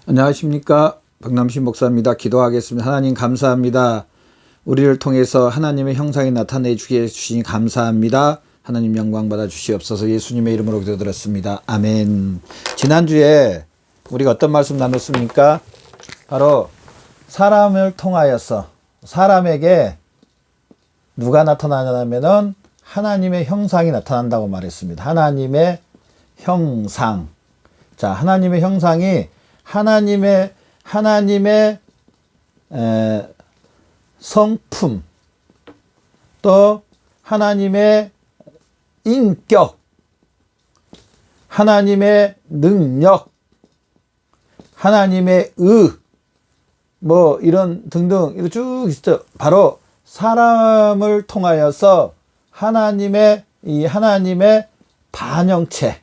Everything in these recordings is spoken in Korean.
안녕하십니까, 박남신 목사입니다. 기도하겠습니다. 하나님 감사합니다. 우리를 통해서 하나님의 형상이 나타내 주시니 감사합니다. 하나님 영광 받아 주시옵소서. 예수님의 이름으로 기도드렸습니다. 아멘. 지난주에 우리가 어떤 말씀 나눴습니까? 바로 사람을 통하여서 사람에게 누가 나타나냐면은 하나님의 형상이 나타난다고 말했습니다. 하나님의 형상. 자, 하나님의 형상이 하나님의 성품, 또 하나님의 인격, 하나님의 능력, 하나님의 이런 등등 이거 쭉 있어요. 바로 사람을 통하여서 하나님의 반영체.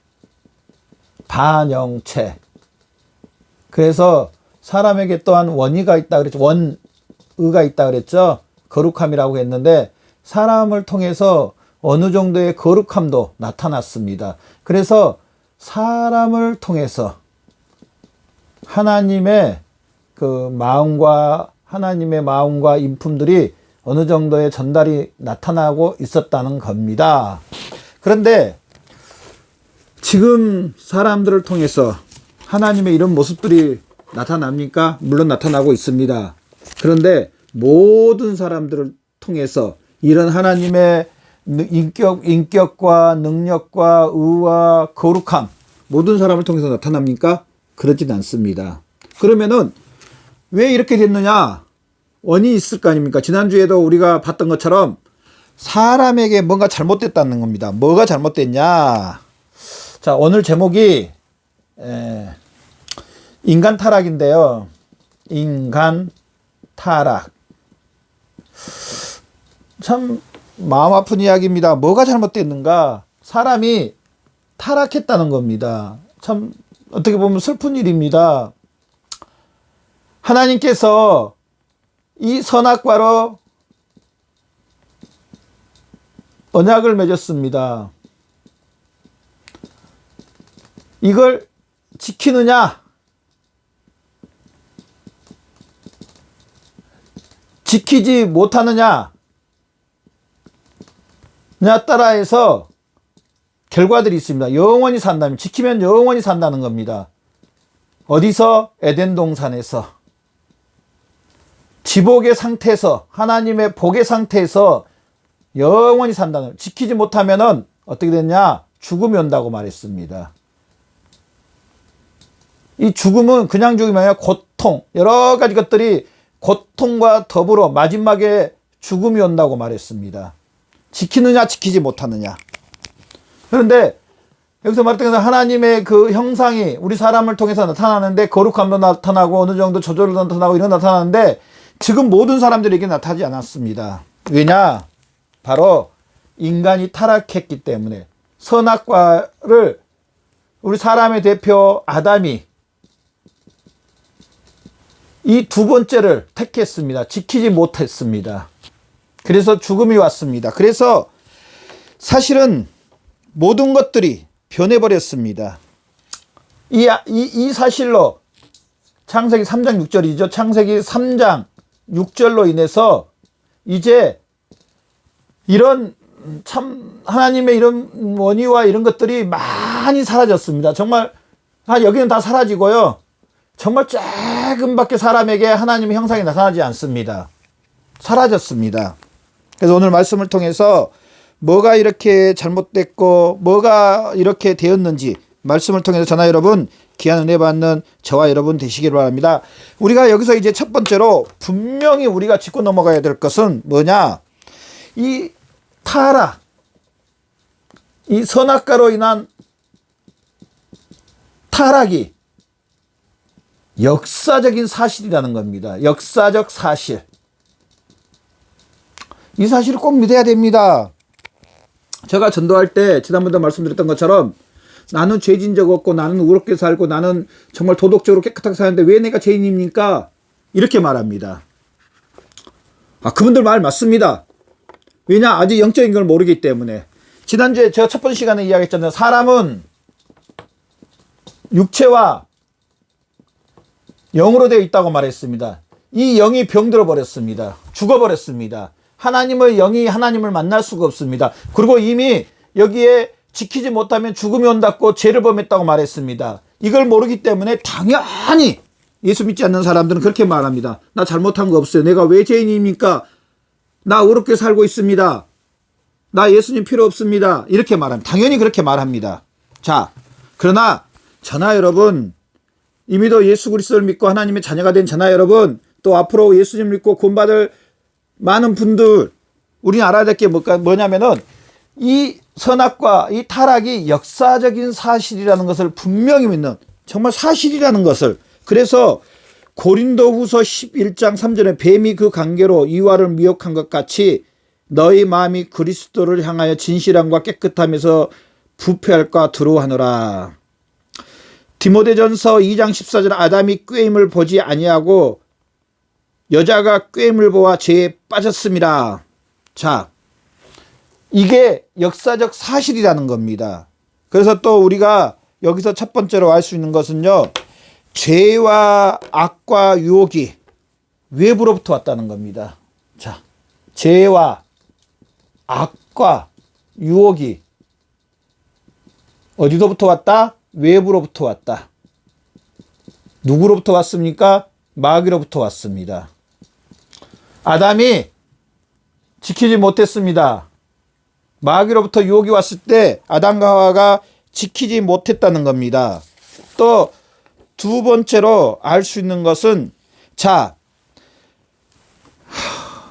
그래서 사람에게 또한 원의가 있다 그랬죠. 원의가 있다 그랬죠. 거룩함이라고 했는데 사람을 통해서 어느 정도의 거룩함도 나타났습니다. 그래서 사람을 통해서 하나님의 하나님의 마음과 인품들이 어느 정도의 전달이 나타나고 있었다는 겁니다. 그런데 지금 사람들을 통해서 하나님의 이런 모습들이 나타납니까? 물론 나타나고 있습니다. 그런데 모든 사람들을 통해서 이런 하나님의 인격과 능력과 의와 거룩함 모든 사람을 통해서 나타납니까? 그렇진 않습니다. 그러면은 왜 이렇게 됐느냐? 원인이 있을 거 아닙니까? 지난주에도 우리가 봤던 것처럼 사람에게 뭔가 잘못됐다는 겁니다. 뭐가 잘못됐냐? 자, 오늘 제목이 인간 타락인데요. 인간 타락. 참 마음 아픈 이야기입니다. 뭐가 잘못됐는가? 사람이 타락했다는 겁니다. 참 어떻게 보면 슬픈 일입니다. 하나님께서 이 선악과로 언약을 맺었습니다. 이걸 지키느냐? 지키지 못하느냐? 냐 따라해서 결과들이 있습니다. 영원히 산다면, 지키면 영원히 산다는 겁니다. 어디서? 에덴 동산에서. 지복의 상태에서, 하나님의 복의 상태에서 영원히 산다는, 지키지 못하면은 어떻게 되냐? 죽음이 온다고 말했습니다. 이 죽음은 그냥 죽음이 아니라 고통, 여러 가지 것들이 고통과 더불어 마지막에 죽음이 온다고 말했습니다. 지키느냐 지키지 못하느냐. 그런데 여기서 말했던 것은 하나님의 그 형상이 우리 사람을 통해서 나타나는데 거룩함도 나타나고 어느 정도 저절로 나타나고 이런 나타나는데 지금 모든 사람들에게 나타나지 않았습니다. 왜냐? 바로 인간이 타락했기 때문에 선악과를 우리 사람의 대표 아담이 이 두 번째를 택했습니다. 지키지 못했습니다. 그래서 죽음이 왔습니다. 그래서 사실은 모든 것들이 변해버렸습니다. 이 사실로 창세기 3장 6절이죠. 창세기 3장 6절로 인해서 이제 이런 참 하나님의 이런 원의와 이런 것들이 많이 사라졌습니다. 정말 여기는 다 사라지고요. 정말 조금밖에 사람에게 하나님의 형상이 나타나지 않습니다. 사라졌습니다. 그래서 오늘 말씀을 통해서 뭐가 이렇게 잘못됐고 뭐가 이렇게 되었는지 말씀을 통해서 저나 여러분 귀한 은혜 받는 저와 여러분 되시길 바랍니다. 우리가 여기서 이제 첫 번째로 분명히 우리가 짚고 넘어가야 될 것은 뭐냐? 이 타락, 이 선악과로 인한 타락이 역사적인 사실이라는 겁니다. 역사적 사실. 이 사실을 꼭 믿어야 됩니다. 제가 전도할 때 지난번에 말씀드렸던 것처럼 나는 죄진 적 없고 나는 의롭게 살고 나는 정말 도덕적으로 깨끗하게 사는데 왜 내가 죄인입니까? 이렇게 말합니다. 그분들 말 맞습니다. 왜냐? 아직 영적인 걸 모르기 때문에. 지난주에 제가 첫 번째 시간에 이야기했잖아요. 사람은 육체와 영으로 되어 있다고 말했습니다. 이 영이 병들어 버렸습니다. 죽어버렸습니다. 하나님의 영이 하나님을 만날 수가 없습니다. 그리고 이미 여기에 지키지 못하면 죽음이 온다고 죄를 범했다고 말했습니다. 이걸 모르기 때문에 당연히 예수 믿지 않는 사람들은 그렇게 말합니다. 나 잘못한 거 없어요. 내가 왜 죄인입니까? 나 어렵게 살고 있습니다. 나 예수님 필요 없습니다. 이렇게 말합니다. 당연히 그렇게 말합니다. 자, 그러나 저나 여러분, 이미도 예수 그리스도를 믿고 하나님의 자녀가 된 저나 여러분, 또 앞으로 예수님 믿고 구원받을 많은 분들, 우리는 알아야 될 게 뭐냐면은 이 선악과 이 타락이 역사적인 사실이라는 것을 분명히 믿는, 정말 사실이라는 것을. 그래서 고린도후서 11장 3절에 뱀이 그 관계로 이와를 미혹한 것 같이 너희 마음이 그리스도를 향하여 진실함과 깨끗함에서 부패할까 두려워하노라. 디모데전서 2장 14절 아담이 꾀임을 보지 아니하고 여자가 꾀임을 보아 죄에 빠졌습니다. 자, 이게 역사적 사실이라는 겁니다. 그래서 또 우리가 여기서 첫 번째로 알 수 있는 것은요, 죄와 악과 유혹이 외부로부터 왔다는 겁니다. 자, 죄와 악과 유혹이 어디로부터 왔다? 외부로부터 왔다. 누구로부터 왔습니까? 마귀로부터 왔습니다. 아담이 지키지 못했습니다. 마귀로부터 유혹이 왔을 때 아담과 하와가 지키지 못했다는 겁니다. 또 두 번째로 알 수 있는 것은, 자,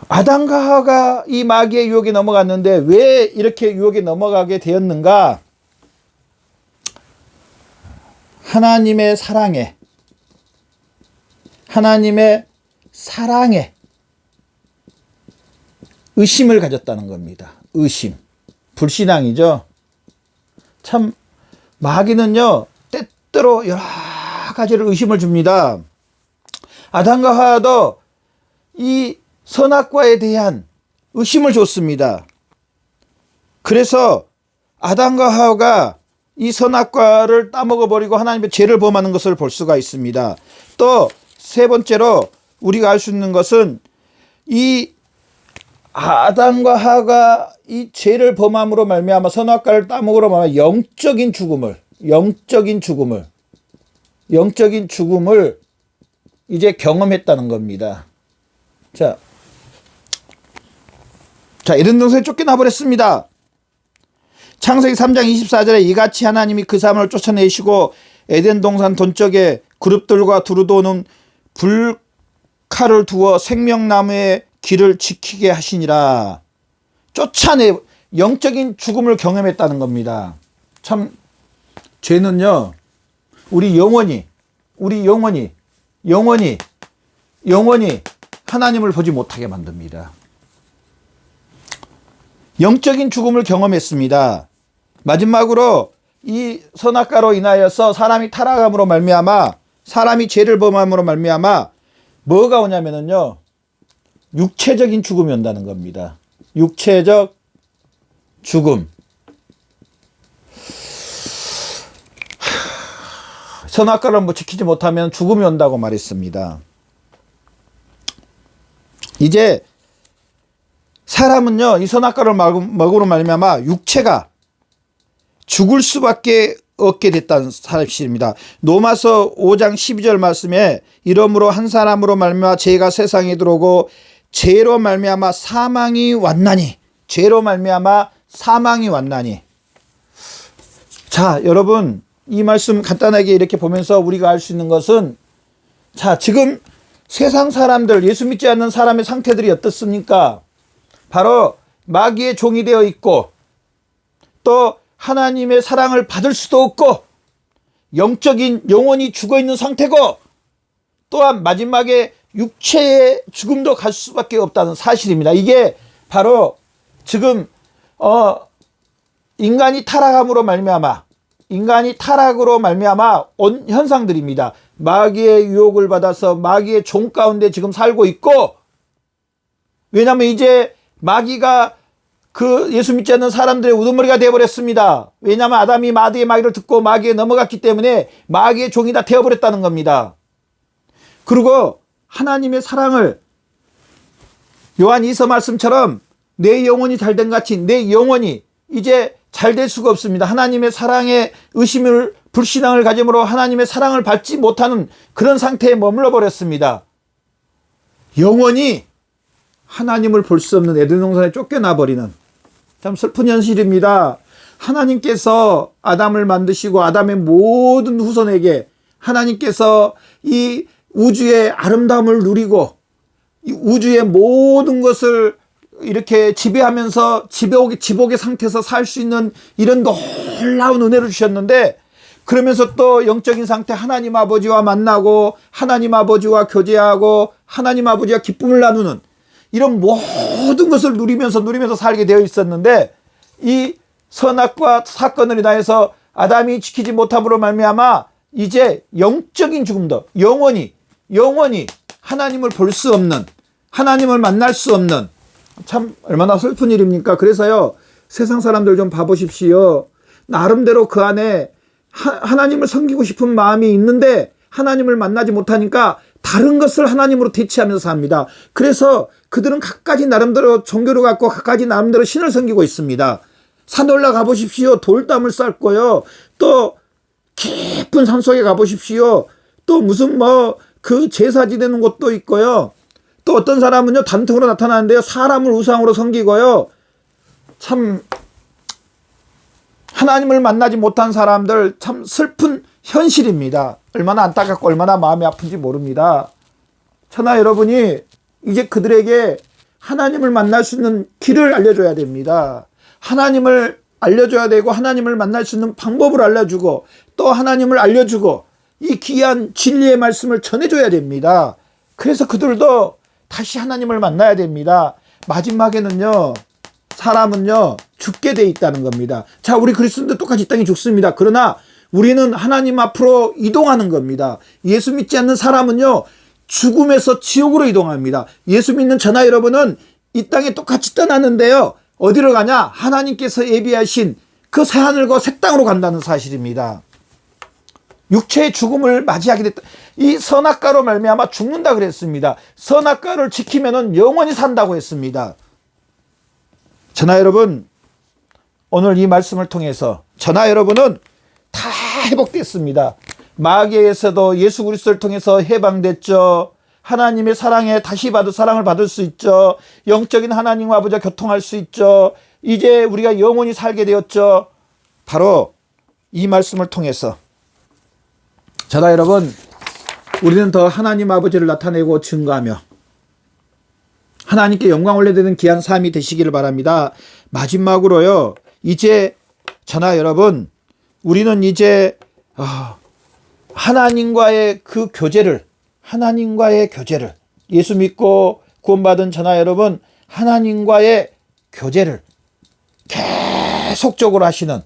아담과 하와가 이 마귀의 유혹에 넘어갔는데 왜 이렇게 유혹에 넘어가게 되었는가? 하나님의 사랑에 의심을 가졌다는 겁니다. 의심. 불신앙이죠. 참 마귀는요, 때때로 여러 가지를 의심을 줍니다. 아담과 하와도 이 선악과에 대한 의심을 줬습니다. 그래서 아담과 하와가 이 선악과를 따먹어 버리고 하나님의 죄를 범하는 것을 볼 수가 있습니다. 또 세 번째로 우리가 알 수 있는 것은 이 아담과 하와가 이 죄를 범함으로 말미암아 선악과를 따먹으로 말미암아 영적인 죽음을 이제 경험했다는 겁니다. 자, 에덴 동산에 쫓겨나 버렸습니다. 창세기 3장 24절에 이같이 하나님이 그 사람을 쫓아내시고 에덴 동산 동쪽에 그룹들과 두루도는 불칼을 두어 생명나무의 길을 지키게 하시니라. 영적인 죽음을 경험했다는 겁니다. 참 죄는요, 우리 영원히 하나님을 보지 못하게 만듭니다. 영적인 죽음을 경험했습니다. 마지막으로 이 선악과로 인하여서 사람이 타락함으로 말미암아, 사람이 죄를 범함으로 말미암아 뭐가 오냐면은요, 육체적인 죽음이 온다는 겁니다. 육체적 죽음. 선악과를 지키지 못하면 죽음이 온다고 말했습니다. 이제 사람은요, 이 선악과를 먹으로 말미암아 육체가 죽을 수밖에 없게 됐다는 사실입니다. 로마서 5장 12절 말씀에 이러므로 한 사람으로 말미암아 죄가 세상에 들어오고 죄로 말미암아 사망이 왔나니. 자, 여러분, 이 말씀 간단하게 이렇게 보면서 우리가 알 수 있는 것은, 자, 지금 세상 사람들, 예수 믿지 않는 사람의 상태들이 어떻습니까? 바로 마귀의 종이 되어 있고, 또 하나님의 사랑을 받을 수도 없고, 영혼이 죽어 있는 상태고, 또한 마지막에 육체의 죽음도 갈 수밖에 없다는 사실입니다. 이게 바로 지금 인간이 타락함으로 말미암아, 인간이 타락으로 말미암아 온 현상들입니다. 마귀의 유혹을 받아서 마귀의 종 가운데 지금 살고 있고, 왜냐하면 이제 마귀가 그 예수 믿지 않는 사람들의 우두머리가 되어버렸습니다. 왜냐하면 아담이 마귀의 마귀를 듣고 마귀에 넘어갔기 때문에 마귀의 종이 다 되어버렸다는 겁니다. 그리고 하나님의 사랑을 요한 2서 말씀처럼 내 영혼이 잘된 같이 내 영혼이 이제 잘 될 수가 없습니다. 하나님의 사랑에 의심을 불신앙을 가짐으로 하나님의 사랑을 받지 못하는 그런 상태에 머물러 버렸습니다. 영원히 하나님을 볼 수 없는 에덴 동산에 쫓겨나 버리는 참 슬픈 현실입니다. 하나님께서 아담을 만드시고 아담의 모든 후손에게 하나님께서 이 우주의 아름다움을 누리고 이 우주의 모든 것을 이렇게 지배하면서 지복의 상태에서 살 수 있는 이런 놀라운 은혜를 주셨는데, 그러면서 또 영적인 상태 하나님 아버지와 만나고 하나님 아버지와 교제하고 하나님 아버지와 기쁨을 나누는 이런 모든 것을 누리면서 살게 되어 있었는데, 이 선악과 사건을 인하여서 아담이 지키지 못함으로 말미암아 이제 영적인 죽음도 영원히 하나님을 볼 수 없는, 하나님을 만날 수 없는, 참 얼마나 슬픈 일입니까? 그래서요, 세상 사람들 좀 봐보십시오. 나름대로 그 안에 하나님을 섬기고 싶은 마음이 있는데 하나님을 만나지 못하니까 다른 것을 하나님으로 대체하면서 삽니다. 그래서 그들은 갖가지 나름대로 종교를 갖고 갖가지 나름대로 신을 섬기고 있습니다. 산 올라가 보십시오. 돌담을 쌓고요. 또 깊은 산속에 가보십시오. 또 무슨 그 제사 지내는 곳도 있고요. 또 어떤 사람은요, 단통으로 나타나는데요, 사람을 우상으로 섬기고요. 참 하나님을 만나지 못한 사람들 참 슬픈 현실입니다. 얼마나 안타깝고 얼마나 마음이 아픈지 모릅니다. 천하 여러분이 이제 그들에게 하나님을 만날 수 있는 길을 알려줘야 됩니다. 하나님을 알려줘야 되고 하나님을 만날 수 있는 방법을 알려주고 또 하나님을 알려주고 이 귀한 진리의 말씀을 전해줘야 됩니다. 그래서 그들도 다시 하나님을 만나야 됩니다. 마지막에는요, 사람은요 죽게 돼 있다는 겁니다. 자, 우리 그리스도인도 똑같이 이 땅에 죽습니다. 그러나 우리는 하나님 앞으로 이동하는 겁니다. 예수 믿지 않는 사람은요 죽음에서 지옥으로 이동합니다. 예수 믿는 저나 여러분은 이 땅에 똑같이 떠나는데요, 어디로 가냐? 하나님께서 예비하신 그 새하늘과 새 땅으로 간다는 사실입니다. 육체의 죽음을 맞이하게 됐다. 이 선악과로 말미암아 죽는다 그랬습니다. 선악과를 지키면은 영원히 산다고 했습니다. 저나 여러분, 오늘 이 말씀을 통해서 저나 여러분은 다 회복됐습니다. 마귀에서도 예수 그리스도를 통해서 해방됐죠. 하나님의 사랑에 다시 사랑을 받을 수 있죠. 영적인 하나님과 아버지와 교통할 수 있죠. 이제 우리가 영원히 살게 되었죠. 바로 이 말씀을 통해서 저나 여러분, 우리는 더 하나님 아버지를 나타내고 증거하며 하나님께 영광 올려드리는 귀한 삶이 되시기를 바랍니다. 마지막으로요, 이제 저나 여러분, 우리는 이제 하나님과의 교제를 예수 믿고 구원받은 저나 여러분, 하나님과의 교제를 계속적으로 하시는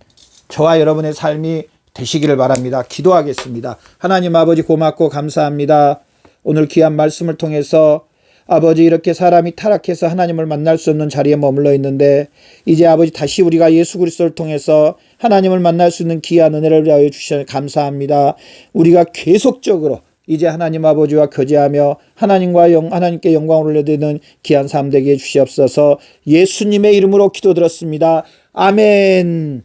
저와 여러분의 삶이 되시기를 바랍니다. 기도하겠습니다. 하나님 아버지, 고맙고 감사합니다. 오늘 귀한 말씀을 통해서 아버지, 이렇게 사람이 타락해서 하나님을 만날 수 없는 자리에 머물러 있는데 이제 아버지, 다시 우리가 예수 그리스도를 통해서 하나님을 만날 수 있는 귀한 은혜를 위하여 주셔서 감사합니다. 우리가 계속적으로 이제 하나님 아버지와 교제하며 하나님께 영광을 올려드리는 귀한 삶 되게 해주시옵소서. 예수님의 이름으로 기도드렸습니다. 아멘.